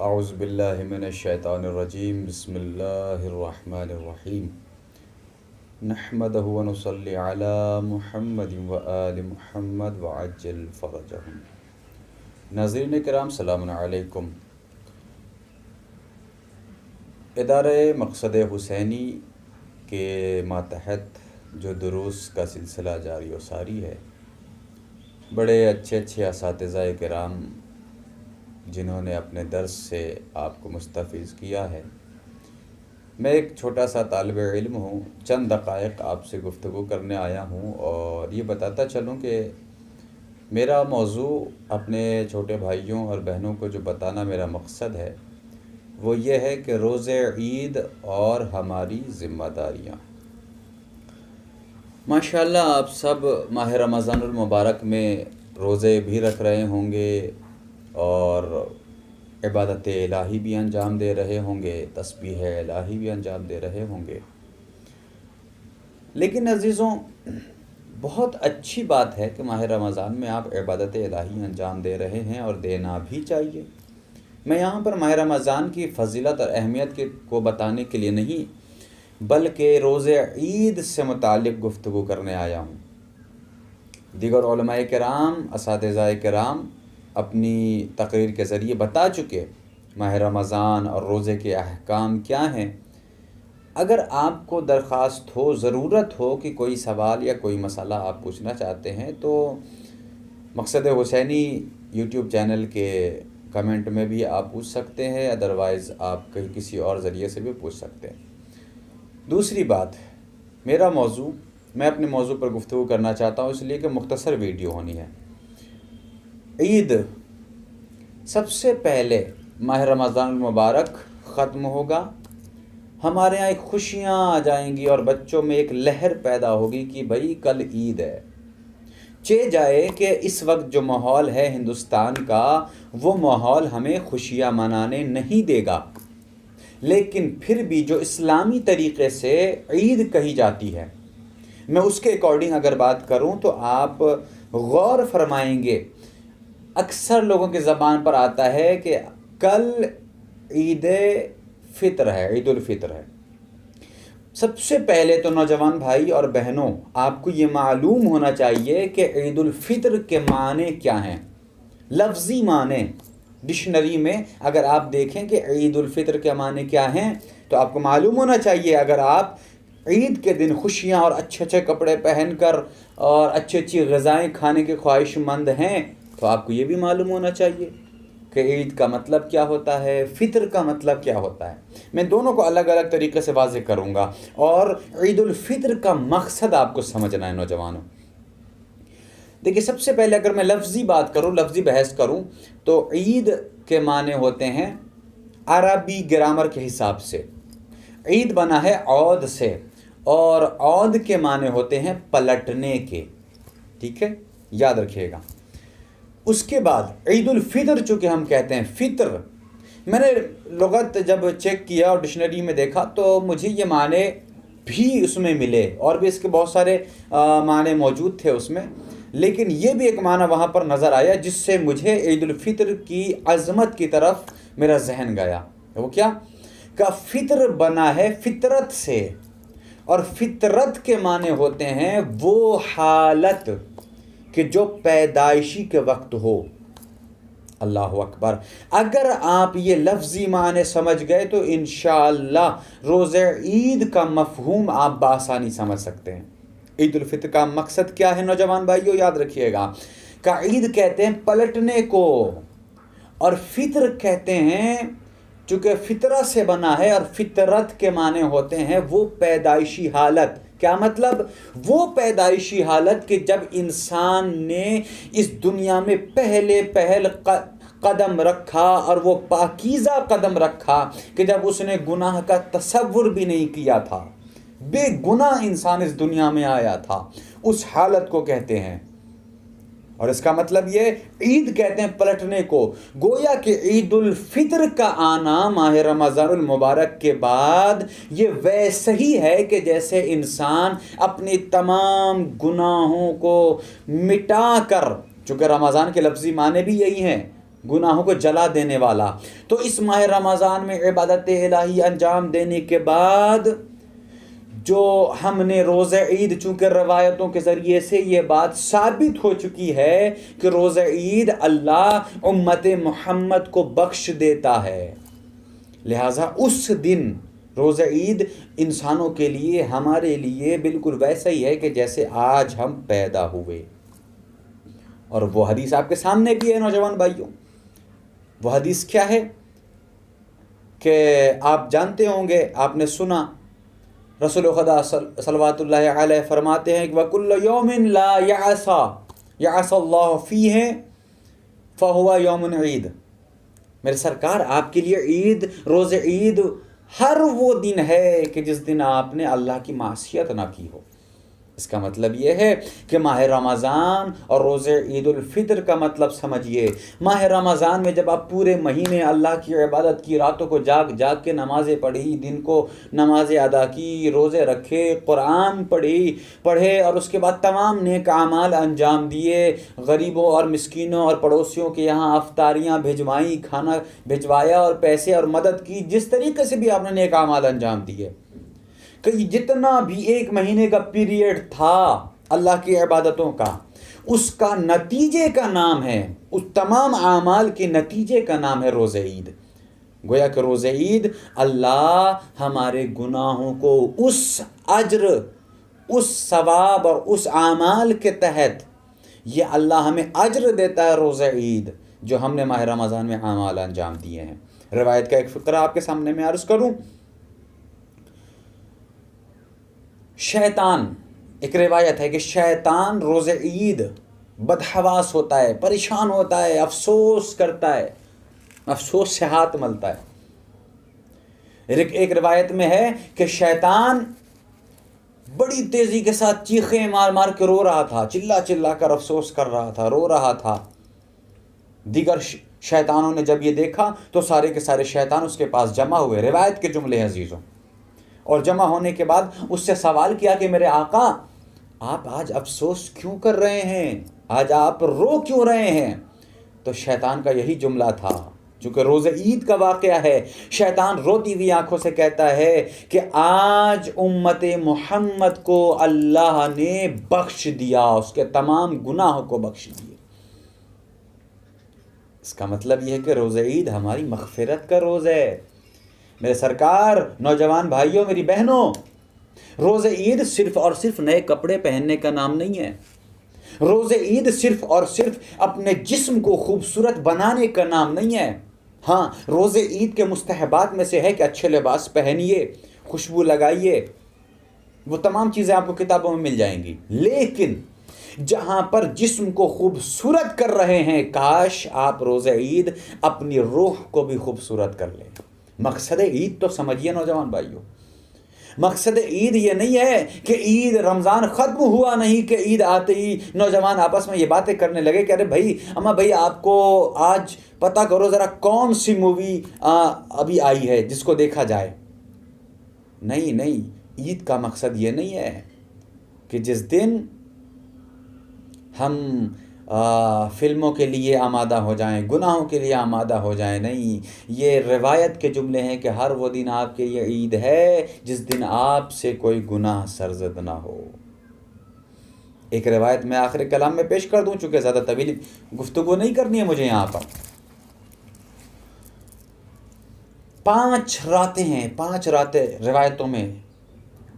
اعوذ باللہ من الشیطان الرجیم بسم اللہ الرحمن الرحیم نحمدہ و نصلی علی محمد و آل محمد وعجل فرجہم۔ ناظرین کرام سلام علیکم۔ ادارہ مقصد حسینی کے ماتحت جو دروس کا سلسلہ جاری و ساری ہے، بڑے اچھے اساتذہ کرام جنہوں نے اپنے درس سے آپ کو مستفیض کیا ہے، میں ایک چھوٹا سا طالب علم ہوں، چند دقائق آپ سے گفتگو کرنے آیا ہوں اور یہ بتاتا چلوں کہ میرا موضوع اپنے چھوٹے بھائیوں اور بہنوں کو جو بتانا میرا مقصد ہے وہ یہ ہے کہ روزے عید اور ہماری ذمہ داریاں۔ ماشاءاللہ آپ سب ماہ رمضان المبارک میں روزے بھی رکھ رہے ہوں گے اور عبادت الہی بھی انجام دے رہے ہوں گے، تسبیح الہی بھی انجام دے رہے ہوں گے۔ لیکن عزیزوں، بہت اچھی بات ہے کہ ماہ رمضان میں آپ عبادت الہی انجام دے رہے ہیں اور دینا بھی چاہیے۔ میں یہاں پر ماہ رمضان کی فضیلت اور اہمیت کو بتانے کے لیے نہیں بلکہ روزے عید سے متعلق گفتگو کرنے آیا ہوں۔ دیگر علماء کرام، اساتذہ کرام اپنی تقریر کے ذریعے بتا چکے ماہ رمضان اور روزے کے احکام کیا ہیں۔ اگر آپ کو درخواست ہو، ضرورت ہو کہ کوئی سوال یا کوئی مسئلہ آپ پوچھنا چاہتے ہیں تو مقصد حسینی یوٹیوب چینل کے کمنٹ میں بھی آپ پوچھ سکتے ہیں، ادروائز آپ کسی اور ذریعے سے بھی پوچھ سکتے ہیں۔ دوسری بات، میں اپنے موضوع پر گفتگو کرنا چاہتا ہوں اس لیے کہ مختصر ویڈیو ہونی ہے۔ عید سب سے پہلے ماہ رمضان المبارک ختم ہوگا، ہمارے یہاں ایک خوشیاں آ جائیں گی اور بچوں میں ایک لہر پیدا ہوگی کہ بھائی کل عید ہے۔ جائے کہ اس وقت جو ماحول ہے ہندوستان کا وہ ماحول ہمیں خوشیاں منانے نہیں دے گا، لیکن پھر بھی جو اسلامی طریقے سے عید کہی جاتی ہے، میں اس کے اکارڈنگ اگر بات کروں تو آپ غور فرمائیں گے، اکثر لوگوں کی زبان پر آتا ہے کہ کل عید فطر ہے، عید الفطر ہے۔ سب سے پہلے تو نوجوان بھائی اور بہنوں، آپ کو یہ معلوم ہونا چاہیے کہ عید الفطر کے معنی کیا ہیں۔ لفظی معنی ڈکشنری میں اگر آپ دیکھیں کہ عید الفطر کے معنی کیا ہیں تو آپ کو معلوم ہونا چاہیے، اگر آپ عید کے دن خوشیاں اور اچھے کپڑے پہن کر اور اچھی غذائیں کھانے کے خواہش مند ہیں تو آپ کو یہ بھی معلوم ہونا چاہیے کہ عید کا مطلب کیا ہوتا ہے، فطر کا مطلب کیا ہوتا ہے۔ میں دونوں کو الگ الگ طریقے سے واضح کروں گا اور عید الفطر کا مقصد آپ کو سمجھنا ہے نوجوانوں۔ دیکھیے، سب سے پہلے اگر میں لفظی بات کروں، لفظی بحث کروں تو عید کے معنی ہوتے ہیں عربی گرامر کے حساب سے عید بنا ہے عود سے، اور عود کے معنی ہوتے ہیں پلٹنے کے، ٹھیک ہے، یاد رکھیے گا۔ اس کے بعد عید الفطر چونکہ ہم کہتے ہیں فطر، میں نے لغت جب چیک کیا اور ڈکشنری میں دیکھا تو مجھے یہ معنی بھی اس میں ملے، اور بھی اس کے بہت سارے معنی موجود تھے اس میں، لیکن یہ بھی ایک معنی وہاں پر نظر آیا جس سے مجھے عید الفطر کی عظمت کی طرف میرا ذہن گیا۔ وہ کیا کہ فطر بنا ہے فطرت سے، اور فطرت کے معنی ہوتے ہیں وہ حالت کہ جو پیدائشی کے وقت ہو۔ اللہ اکبر! اگر آپ یہ لفظی معنی سمجھ گئے تو انشاءاللہ روزہ عید کا مفہوم آپ بآسانی سمجھ سکتے ہیں۔ عید الفطر کا مقصد کیا ہے نوجوان بھائیو، یاد رکھیے گا کہ عید کہتے ہیں پلٹنے کو، اور فطر کہتے ہیں چونکہ فطرت سے بنا ہے، اور فطرت کے معنی ہوتے ہیں وہ پیدائشی حالت۔ کیا مطلب؟ وہ پیدائشی حالت کہ جب انسان نے اس دنیا میں پہل قدم رکھا، اور وہ پاکیزہ قدم رکھا کہ جب اس نے گناہ کا تصور بھی نہیں کیا تھا، بے گناہ انسان اس دنیا میں آیا تھا، اس حالت کو کہتے ہیں۔ اور اس کا مطلب یہ عید کہتے ہیں پلٹنے کو، گویا کہ عید الفطر کا آنا ماہ رمضان المبارک کے بعد یہ ویسے ہی ہے کہ جیسے انسان اپنی تمام گناہوں کو مٹا کر، چونکہ رمضان کے لفظی معنی بھی یہی ہیں، گناہوں کو جلا دینے والا۔ تو اس ماہ رمضان میں عبادت الہی انجام دینے کے بعد جو ہم نے روزہ عید، چونکہ روایتوں کے ذریعے سے یہ بات ثابت ہو چکی ہے کہ روزہ عید اللہ امت محمد کو بخش دیتا ہے، لہٰذا اس دن روزہ عید انسانوں کے لیے، ہمارے لیے بالکل ویسا ہی ہے کہ جیسے آج ہم پیدا ہوئے۔ اور وہ حدیث آپ کے سامنے بھی ہے نوجوان بھائیوں۔ وہ حدیث کیا ہے کہ آپ جانتے ہوں گے، آپ نے سنا، رسول خدا صلوات اللہ علیہ فرماتے ہیں کہ وَكُلُّ يَوْمٍ لَا يَعْصَى اللَّهُ فِيهِ فَهُوَ يَوْمٌ عِيدٌ۔ میرے سرکار، آپ کے لیے عید، روز عید ہر وہ دن ہے کہ جس دن آپ نے اللہ کی معصیت نہ کی ہو۔ اس کا مطلب یہ ہے کہ ماہ رمضان اور روزہ عید الفطر کا مطلب سمجھیے۔ ماہ رمضان میں جب آپ پورے مہینے اللہ کی عبادت کی، راتوں کو جاگ جاگ کے نمازیں پڑھی، دن کو نمازیں ادا کی، روزے رکھے، قرآن پڑھے اور اس کے بعد تمام نیک اعمال انجام دیے، غریبوں اور مسکینوں اور پڑوسیوں کے یہاں افطاریاں بھجوائیں، کھانا بھجوایا اور پیسے اور مدد کی، جس طریقے سے بھی آپ نے نیک اعمال انجام دیے، کہ جتنا بھی ایک مہینے کا پیریڈ تھا اللہ کی عبادتوں کا، اس کا نتیجے کا نام ہے، اس تمام اعمال کے نتیجے کا نام ہے روزہ عید۔ گویا کہ روزہ عید اللہ ہمارے گناہوں کو اس اجر، اس ثواب اور اس اعمال کے تحت، یہ اللہ ہمیں اجر دیتا ہے روزہ عید، جو ہم نے ماہ رمضان میں اعمال انجام دیے ہیں۔ روایت کا ایک فقرہ آپ کے سامنے میں عرض کروں۔ شیطان، ایک روایت ہے کہ شیطان روز عید بدحواس ہوتا ہے، پریشان ہوتا ہے، افسوس کرتا ہے، افسوس سے ہاتھ ملتا ہے۔ ایک روایت میں ہے کہ شیطان بڑی تیزی کے ساتھ چیخیں مار مار کے رو رہا تھا، چلا چلا کر افسوس کر رہا تھا، رو رہا تھا۔ دیگر شیطانوں نے جب یہ دیکھا تو سارے کے سارے شیطان اس کے پاس جمع ہوئے، روایت کے جملے ہیں عزیزوں، اور جمع ہونے کے بعد اس سے سوال کیا کہ میرے آقا، آپ آج افسوس کیوں کر رہے ہیں؟ آج آپ رو کیوں رہے ہیں؟ تو شیطان کا یہی جملہ تھا، چونکہ روزہ عید کا واقعہ ہے، شیطان روتی ہوئی آنکھوں سے کہتا ہے کہ آج امت محمد کو اللہ نے بخش دیا، اس کے تمام گناہوں کو بخش دیے۔ اس کا مطلب یہ ہے کہ روزہ عید ہماری مغفرت کا روز ہے۔ میرے سرکار، نوجوان بھائیوں، میری بہنوں، روزہ عید صرف اور صرف نئے کپڑے پہننے کا نام نہیں ہے۔ روزہ عید صرف اور صرف اپنے جسم کو خوبصورت بنانے کا نام نہیں ہے۔ ہاں، روزہ عید کے مستحبات میں سے ہے کہ اچھے لباس پہنیے، خوشبو لگائیے، وہ تمام چیزیں آپ کو کتابوں میں مل جائیں گی، لیکن جہاں پر جسم کو خوبصورت کر رہے ہیں، کاش آپ روزہ عید اپنی روح کو بھی خوبصورت کر لیں۔ مقصد عید تو سمجھیے نوجوان بھائیوں، مقصد عید یہ نہیں ہے کہ عید، رمضان ختم ہوا نہیں کہ عید آتے ہی نوجوان آپس میں یہ باتیں کرنے لگے کہ ارے بھائی، اماں بھائی، آپ کو آج پتہ کرو ذرا کون سی مووی ابھی آئی ہے جس کو دیکھا جائے۔ نہیں، عید کا مقصد یہ نہیں ہے کہ جس دن ہم فلموں کے لیے آمادہ ہو جائیں، گناہوں کے لیے آمادہ ہو جائیں، نہیں، یہ روایت کے جملے ہیں کہ ہر وہ دن آپ کے لیے عید ہے جس دن آپ سے کوئی گناہ سرزد نہ ہو۔ ایک روایت میں آخر کلام میں پیش کر دوں، چونکہ زیادہ طویل گفتگو نہیں کرنی ہے مجھے یہاں پر۔ 5 راتیں ہیں، 5 راتیں روایتوں میں،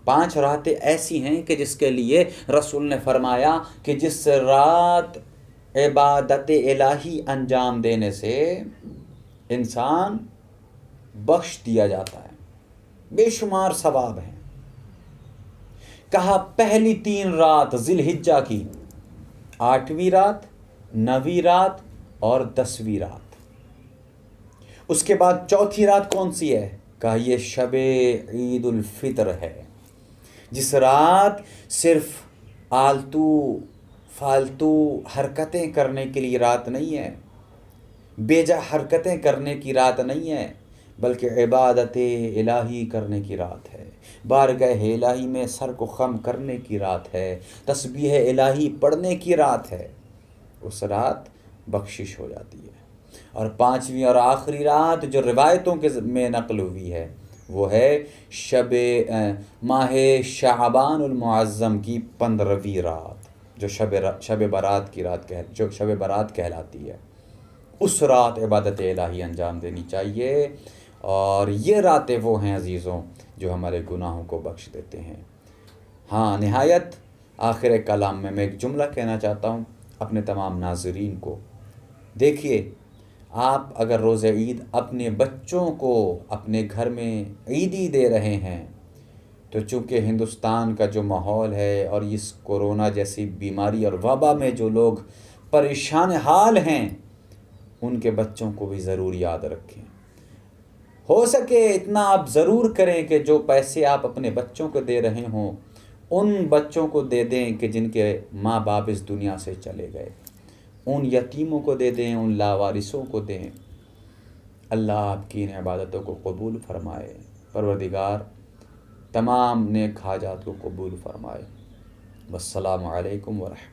5 راتیں ایسی ہیں کہ جس کے لیے رسول نے فرمایا کہ جس رات عبادت الہی انجام دینے سے انسان بخش دیا جاتا ہے، بے شمار ثواب ہیں۔ کہا پہلی 3 رات ذی الحجہ کی، 8ویں رات، 9ویں رات اور 10ویں رات۔ اس کے بعد چوتھی رات کون سی ہے؟ کہا یہ شب عید الفطر ہے، جس رات صرف آلتو فالتو حرکتیں کرنے کے لیے رات نہیں ہے، بیجا حرکتیں کرنے کی رات نہیں ہے، بلکہ عبادت الہی کرنے کی رات ہے، بارگاہ الہی میں سر کو خم کرنے کی رات ہے، تسبیح الہی پڑھنے کی رات ہے۔ اس رات بخشش ہو جاتی ہے۔ اور پانچویں اور آخری رات جو روایتوں کے میں نقل ہوئی ہے وہ ہے ماہ شعبان المعظم کی 15ویں رات، جو شب برات کی رات جو شب برات کہلاتی ہے۔ اس رات عبادت الہی انجام دینی چاہیے، اور یہ راتیں وہ ہیں عزیزوں جو ہمارے گناہوں کو بخش دیتے ہیں۔ ہاں، نہایت آخر کلام میں ایک جملہ کہنا چاہتا ہوں اپنے تمام ناظرین کو۔ دیکھیے، آپ اگر روز عید اپنے بچوں کو اپنے گھر میں عیدی دے رہے ہیں، تو چونکہ ہندوستان کا جو ماحول ہے اور اس کورونا جیسی بیماری اور وبا میں جو لوگ پریشان حال ہیں، ان کے بچوں کو بھی ضرور یاد رکھیں۔ ہو سکے اتنا آپ ضرور کریں کہ جو پیسے آپ اپنے بچوں کو دے رہے ہوں ان بچوں کو دے دیں کہ جن کے ماں باپ اس دنیا سے چلے گئے، ان یتیموں کو دے دیں، ان لاوارثوں کو دیں۔ اللہ آپ کی ان عبادتوں کو قبول فرمائے، پروردگار تمام نیک حاجات کو قبول فرمائے۔ والسلام علیکم ورحمۃ اللہ۔